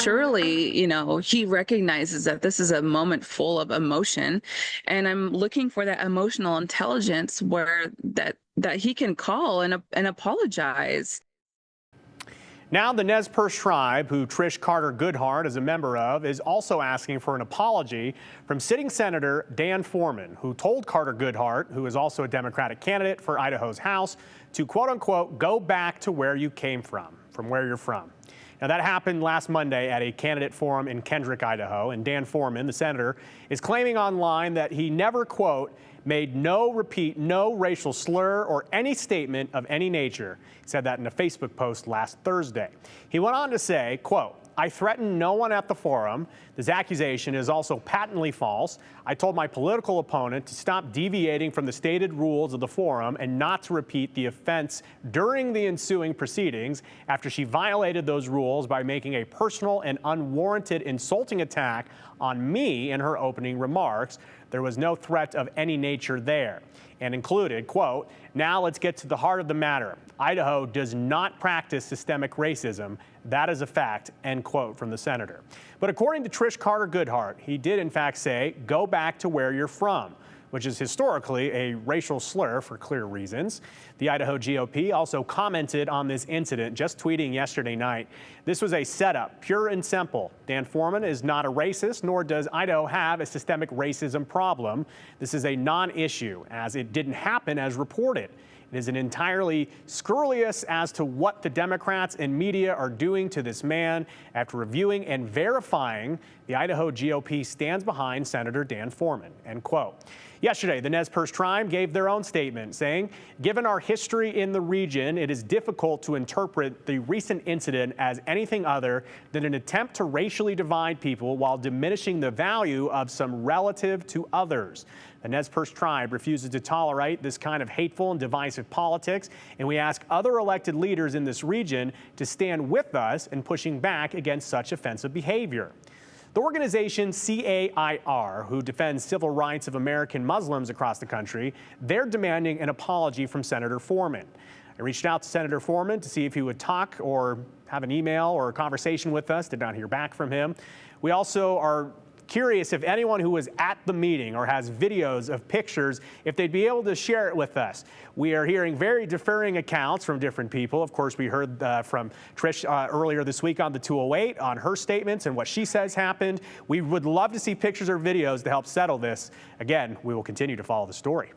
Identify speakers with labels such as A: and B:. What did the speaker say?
A: surely, he recognizes that this is a moment full of emotion, and I'm looking for that emotional intelligence where that he can call and apologize.
B: Now, the Nez Perce Tribe, who Trish Carter Goodhart is a member of, is also asking for an apology from sitting Senator Dan Foreman, who told Carter Goodhart, who is also a Democratic candidate for Idaho's House, to quote unquote, go back to where you came from where you're from. Now, that happened last Monday at a candidate forum in Kendrick, Idaho, and Dan Foreman, the senator, is claiming online that he never, quote, made no racial slur or any statement of any nature. He said that in a Facebook post last Thursday. He went on to say, quote, I threatened no one at the forum. This accusation is also patently false. I told my political opponent to stop deviating from the stated rules of the forum and not to repeat the offense during the ensuing proceedings after she violated those rules by making a personal and unwarranted insulting attack on me in her opening remarks. There was no threat of any nature there, and included, quote, now let's get to the heart of the matter. Idaho does not practice systemic racism. That is a fact, end quote from the senator. But according to Trish Carter Goodhart, he did in fact say, go back to where you're from, which is historically a racial slur for clear reasons. The Idaho GOP also commented on this incident, just tweeting yesterday night. This was a setup, pure and simple. Dan Foreman is not a racist, nor does Idaho have a systemic racism problem. This is a non-issue, as it didn't happen as reported. It is an entirely scurrilous as to what the Democrats and media are doing to this man. After reviewing and verifying, the Idaho GOP stands behind Senator Dan Foreman, end quote. Yesterday, the Nez Perce Tribe gave their own statement saying, given our history in the region, it is difficult to interpret the recent incident as anything other than an attempt to racially divide people while diminishing the value of some relative to others. The Nez Perce Tribe refuses to tolerate this kind of hateful and divisive politics, and we ask other elected leaders in this region to stand with us in pushing back against such offensive behavior. The organization CAIR, who defends civil rights of American Muslims across the country, they're demanding an apology from Senator Foreman. I reached out to Senator Foreman to see if he would talk or have an email or a conversation with us. Did not hear back from him. We also are curious if anyone who was at the meeting or has videos of pictures, if they'd be able to share it with us. We are hearing very differing accounts from different people. Of course, we heard from Trish earlier this week on the 208 on her statements and what she says happened. We would love to see pictures or videos to help settle this. Again, we will continue to follow the story.